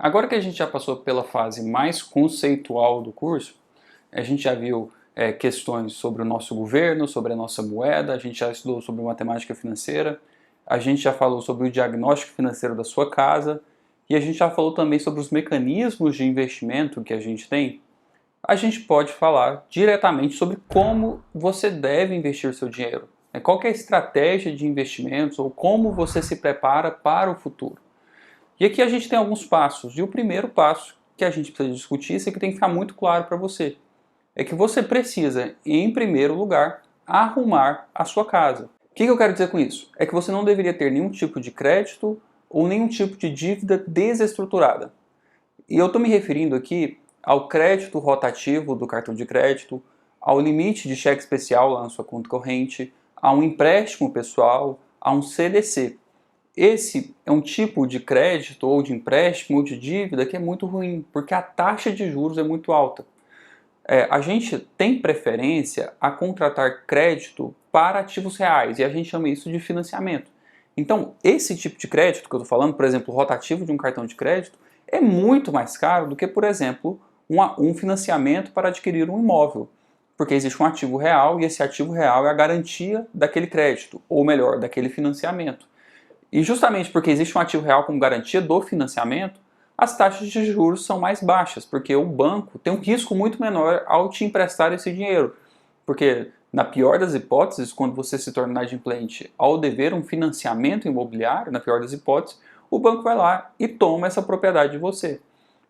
Agora que a gente já passou pela fase mais conceitual do curso, a gente já viu questões sobre o nosso governo, sobre a nossa moeda, a gente já estudou sobre matemática financeira, a gente já falou sobre o diagnóstico financeiro da sua casa e a gente já falou também sobre os mecanismos de investimento que a gente tem. A gente pode falar diretamente sobre como você deve investir o seu dinheiro. Qual que é a estratégia de investimentos ou como você se prepara para o futuro. E aqui a gente tem alguns passos. E o primeiro passo que a gente precisa discutir, isso aqui tem que ficar muito claro para você, é que você precisa, em primeiro lugar, arrumar a sua casa. O que eu quero dizer com isso? É que você não deveria ter nenhum tipo de crédito ou nenhum tipo de dívida desestruturada. E eu estou me referindo aqui ao crédito rotativo do cartão de crédito, ao limite de cheque especial lá na sua conta corrente, a um empréstimo pessoal, a um CDC. Esse é um tipo de crédito ou de empréstimo ou de dívida que é muito ruim, porque a taxa de juros é muito alta. A gente tem preferência a contratar crédito para ativos reais e a gente chama isso de financiamento. Então, esse tipo de crédito que eu estou falando, por exemplo, o rotativo de um cartão de crédito, é muito mais caro do que, por exemplo, um financiamento para adquirir um imóvel. Porque existe um ativo real e esse ativo real é a garantia daquele crédito, ou melhor, daquele financiamento. E justamente porque existe um ativo real como garantia do financiamento, as taxas de juros são mais baixas, porque o banco tem um risco muito menor ao te emprestar esse dinheiro. Porque, na pior das hipóteses, quando você se torna inadimplente ao dever um financiamento imobiliário, na pior das hipóteses, o banco vai lá e toma essa propriedade de você.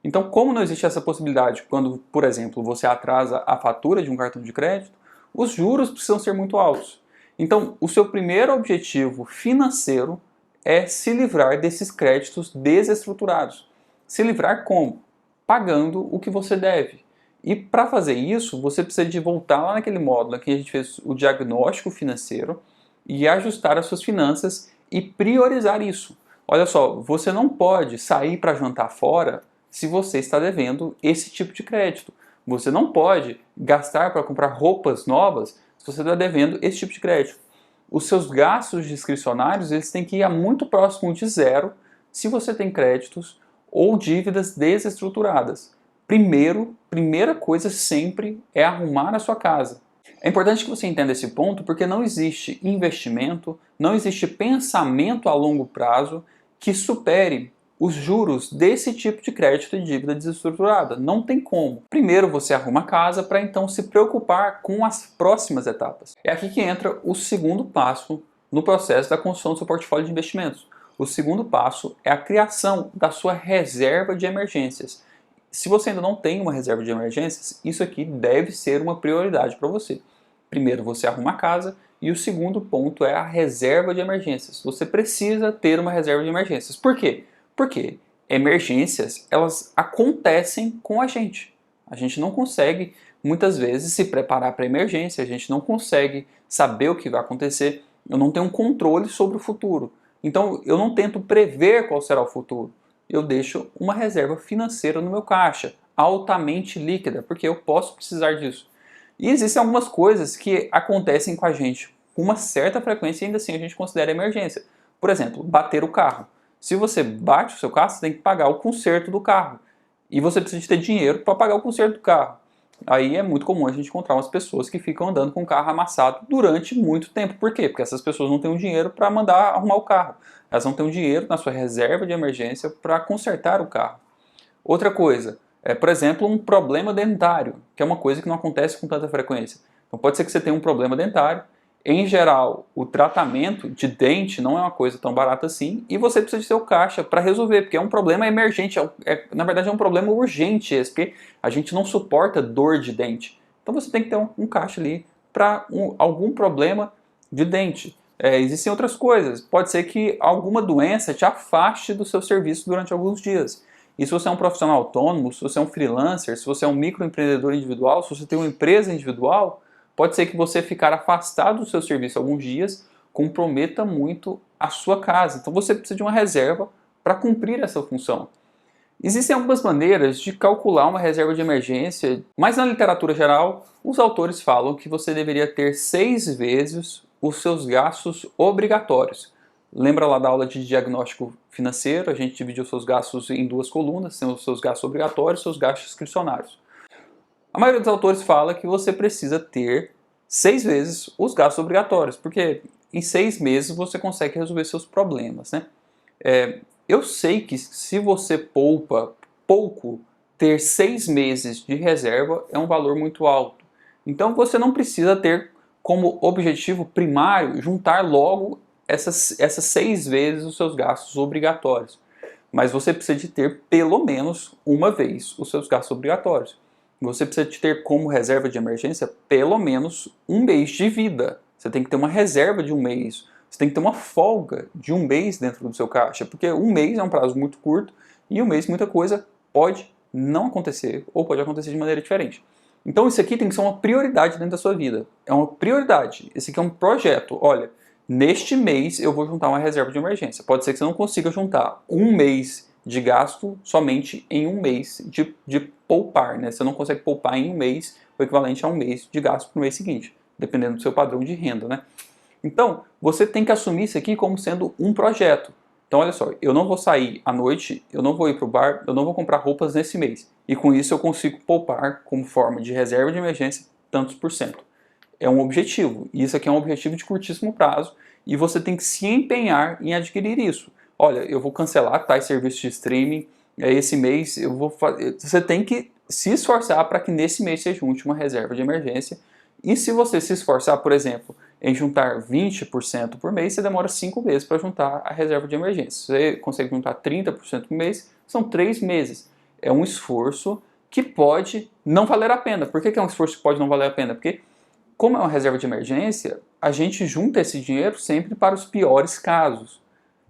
Então, como não existe essa possibilidade quando, por exemplo, você atrasa a fatura de um cartão de crédito, os juros precisam ser muito altos. Então, o seu primeiro objetivo financeiro é se livrar desses créditos desestruturados. Se livrar como? Pagando o que você deve. E para fazer isso, você precisa de voltar lá naquele módulo que a gente fez o diagnóstico financeiro e ajustar as suas finanças e priorizar isso. Olha só, você não pode sair para jantar fora se você está devendo esse tipo de crédito. Você não pode gastar para comprar roupas novas se você está devendo esse tipo de crédito. Os seus gastos discricionários eles têm que ir muito próximo de zero se você tem créditos ou dívidas desestruturadas. Primeira coisa sempre é arrumar a sua casa. É importante que você entenda esse ponto porque não existe investimento, não existe pensamento a longo prazo que supere os juros desse tipo de crédito e dívida desestruturada. Não tem como. Primeiro você arruma a casa para então se preocupar com as próximas etapas. É aqui que entra o segundo passo no processo da construção do seu portfólio de investimentos. O segundo passo é a criação da sua reserva de emergências. Se você ainda não tem uma reserva de emergências, isso aqui deve ser uma prioridade para você. Primeiro você arruma a casa e o segundo ponto é a reserva de emergências. Você precisa ter uma reserva de emergências. Por quê? Porque emergências, elas acontecem com a gente. A gente não consegue, muitas vezes, se preparar para a emergência, a gente não consegue saber o que vai acontecer, eu não tenho um controle sobre o futuro. Então, eu não tento prever qual será o futuro. Eu deixo uma reserva financeira no meu caixa, altamente líquida, porque eu posso precisar disso. E existem algumas coisas que acontecem com a gente com uma certa frequência e ainda assim a gente considera emergência. Por exemplo, bater o carro. Se você bate o seu carro, você tem que pagar o conserto do carro. E você precisa de ter dinheiro para pagar o conserto do carro. Aí é muito comum a gente encontrar umas pessoas que ficam andando com o carro amassado durante muito tempo. Por quê? Porque essas pessoas não têm o dinheiro para mandar arrumar o carro. Elas não têm o dinheiro na sua reserva de emergência para consertar o carro. Outra coisa, por exemplo, um problema dentário, que é uma coisa que não acontece com tanta frequência. Então pode ser que você tenha um problema dentário. Em geral, o tratamento de dente não é uma coisa tão barata assim e você precisa de seu caixa para resolver, porque é um problema emergente, na verdade é um problema urgente esse, porque a gente não suporta dor de dente. Então você tem que ter um caixa ali para algum problema de dente. Existem outras coisas, pode ser que alguma doença te afaste do seu serviço durante alguns dias. E se você é um profissional autônomo, se você é um freelancer, se você é um microempreendedor individual, se você tem uma empresa individual, pode ser que você ficar afastado do seu serviço alguns dias comprometa muito a sua casa. Então você precisa de uma reserva para cumprir essa função. Existem algumas maneiras de calcular uma reserva de emergência, mas na literatura geral, os autores falam que você deveria ter 6 vezes os seus gastos obrigatórios. Lembra lá da aula de diagnóstico financeiro? A gente dividiu seus gastos em duas colunas, tem os seus gastos obrigatórios e seus gastos discricionários. A maioria dos autores fala que você precisa ter 6 vezes os gastos obrigatórios, porque em 6 meses você consegue resolver seus problemas, né? Eu sei que se você poupa pouco, ter 6 meses de reserva é um valor muito alto. Então você não precisa ter como objetivo primário juntar logo essas 6 vezes os seus gastos obrigatórios. Mas você precisa de ter pelo menos uma vez os seus gastos obrigatórios. Você precisa de ter como reserva de emergência pelo menos um mês de vida. Você tem que ter uma reserva de um mês. Você tem que ter uma folga de um mês dentro do seu caixa, porque um mês é um prazo muito curto e um mês muita coisa pode não acontecer ou pode acontecer de maneira diferente. Então isso aqui tem que ser uma prioridade dentro da sua vida. É uma prioridade. Esse aqui é um projeto. Olha, neste mês eu vou juntar uma reserva de emergência. Pode ser que você não consiga juntar um mês de gasto somente em um mês de poupar, né? Você não consegue poupar em um mês o equivalente a um mês de gasto no mês seguinte, dependendo do seu padrão de renda, né? Então, você tem que assumir isso aqui como sendo um projeto. Então, olha só, eu não vou sair à noite, eu não vou ir para o bar, eu não vou comprar roupas nesse mês. E com isso eu consigo poupar como forma de reserva de emergência tantos por cento. É um objetivo, e isso aqui é um objetivo de curtíssimo prazo, e você tem que se empenhar em adquirir isso. Olha, eu vou cancelar tais serviços de streaming, esse mês eu vou fazer... Você tem que se esforçar para que nesse mês você junte uma reserva de emergência, e se você se esforçar, por exemplo, em juntar 20% por mês, você demora 5 meses para juntar a reserva de emergência. Se você consegue juntar 30% por mês, são 3 meses. É um esforço que pode não valer a pena. Por que é um esforço que pode não valer a pena? Porque, como é uma reserva de emergência, a gente junta esse dinheiro sempre para os piores casos.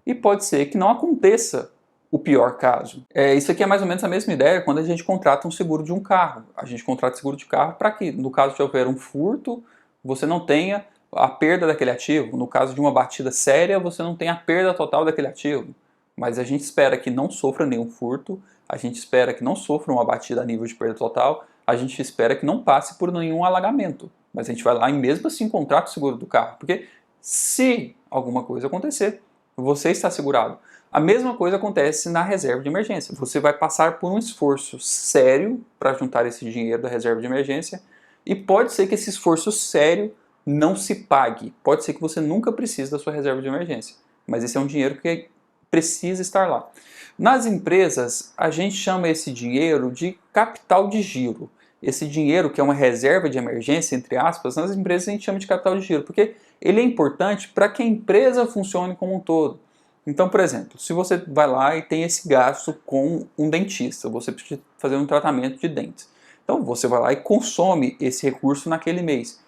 E pode ser que não aconteça o pior caso. Isso aqui é mais ou menos a mesma ideia quando a gente contrata um seguro de um carro. A gente contrata seguro de carro para que, no caso de houver um furto, você não tenha a perda daquele ativo. No caso de uma batida séria, você não tem a perda total daquele ativo. Mas a gente espera que não sofra nenhum furto, a gente espera que não sofra uma batida a nível de perda total, a gente espera que não passe por nenhum alagamento. Mas a gente vai lá e mesmo assim contrata o seguro do carro, porque se alguma coisa acontecer, você está segurado. A mesma coisa acontece na reserva de emergência. Você vai passar por um esforço sério para juntar esse dinheiro da reserva de emergência e pode ser que esse esforço sério não se pague. Pode ser que você nunca precise da sua reserva de emergência, mas esse é um dinheiro que precisa estar lá. Nas empresas, a gente chama esse dinheiro de capital de giro. Esse dinheiro, que é uma reserva de emergência, entre aspas, nas empresas a gente chama de capital de giro, porque ele é importante para que a empresa funcione como um todo. Então, por exemplo, se você vai lá e tem esse gasto com um dentista, você precisa fazer um tratamento de dentes. Então, você vai lá e consome esse recurso naquele mês.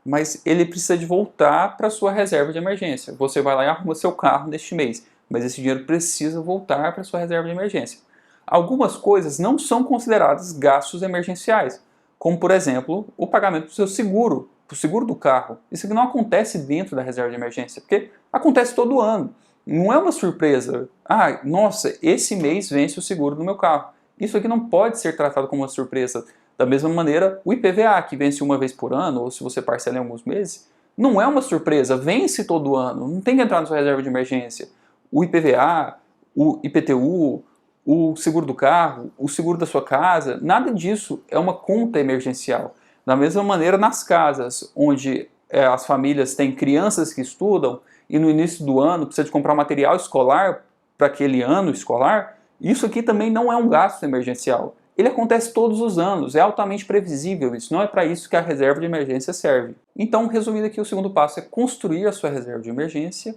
Mas ele precisa de voltar para a sua reserva de emergência. Você vai lá e arruma seu carro neste mês, mas esse dinheiro precisa voltar para a sua reserva de emergência. Algumas coisas não são consideradas gastos emergenciais, como, por exemplo, o pagamento do seu seguro, o seguro do carro. Isso aqui não acontece dentro da reserva de emergência, porque acontece todo ano. Não é uma surpresa. Ah, nossa, esse mês vence o seguro do meu carro. Isso aqui não pode ser tratado como uma surpresa. Da mesma maneira, o IPVA, que vence uma vez por ano, ou se você parcela em alguns meses, não é uma surpresa, vence todo ano, não tem que entrar na sua reserva de emergência. O IPVA, o IPTU, o seguro do carro, o seguro da sua casa, nada disso é uma conta emergencial. Da mesma maneira, nas casas, onde as famílias têm crianças que estudam e no início do ano precisa de comprar material escolar para aquele ano escolar, isso aqui também não é um gasto emergencial. Ele acontece todos os anos, é altamente previsível isso, não é para isso que a reserva de emergência serve. Então, resumindo aqui, o segundo passo é construir a sua reserva de emergência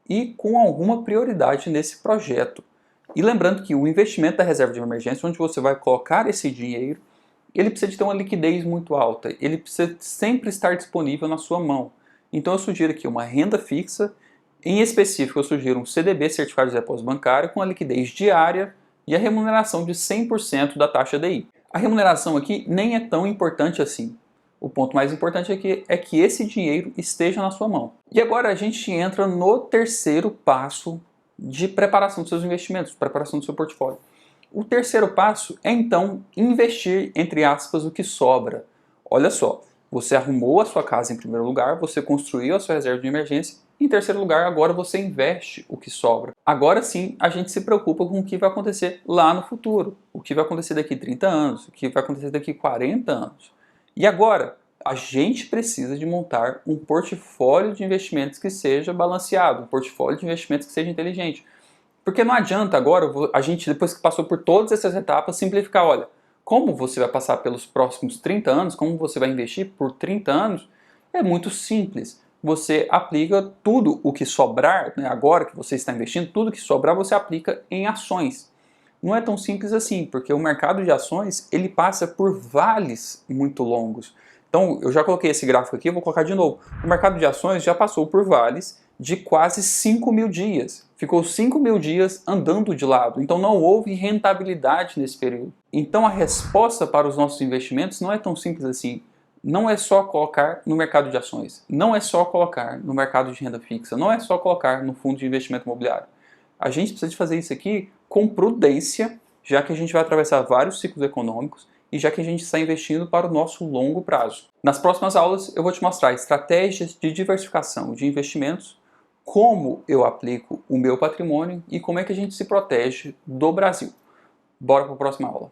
e com alguma prioridade nesse projeto. E lembrando que o investimento da reserva de emergência, onde você vai colocar esse dinheiro, ele precisa de ter uma liquidez muito alta, ele precisa sempre estar disponível na sua mão. Então eu sugiro aqui uma renda fixa, em específico eu sugiro um CDB, Certificado de Depósito Bancário, com a liquidez diária e a remuneração de 100% da taxa DI. A remuneração aqui nem é tão importante assim. O ponto mais importante aqui é que esse dinheiro esteja na sua mão. E agora a gente entra no terceiro passo de preparação dos seus investimentos, preparação do seu portfólio. O terceiro passo é então investir, entre aspas, o que sobra. Olha só, você arrumou a sua casa em primeiro lugar, você construiu a sua reserva de emergência Em terceiro lugar, agora você investe o que sobra. Agora sim, a gente se preocupa com o que vai acontecer lá no futuro. O que vai acontecer daqui 30 anos, o que vai acontecer daqui 40 anos. E agora, a gente precisa de montar um portfólio de investimentos que seja balanceado, um portfólio de investimentos que seja inteligente. Porque não adianta agora a gente, depois que passou por todas essas etapas, simplificar, olha, como você vai passar pelos próximos 30 anos, como você vai investir por 30 anos, é muito simples. Você aplica tudo o que sobrar, né, agora que você está investindo, tudo que sobrar você aplica em ações. Não é tão simples assim, porque o mercado de ações ele passa por vales muito longos. Então, eu já coloquei esse gráfico aqui, eu vou colocar de novo. O mercado de ações já passou por vales de quase 5.000 dias. Ficou 5.000 dias andando de lado. Então, não houve rentabilidade nesse período. Então, a resposta para os nossos investimentos não é tão simples assim. Não é só colocar no mercado de ações. Não é só colocar no mercado de renda fixa. Não é só colocar no fundo de investimento imobiliário. A gente precisa de fazer isso aqui com prudência, já que a gente vai atravessar vários ciclos econômicos e já que a gente está investindo para o nosso longo prazo. Nas próximas aulas eu vou te mostrar estratégias de diversificação de investimentos, como eu aplico o meu patrimônio e como é que a gente se protege do Brasil. Bora para a próxima aula.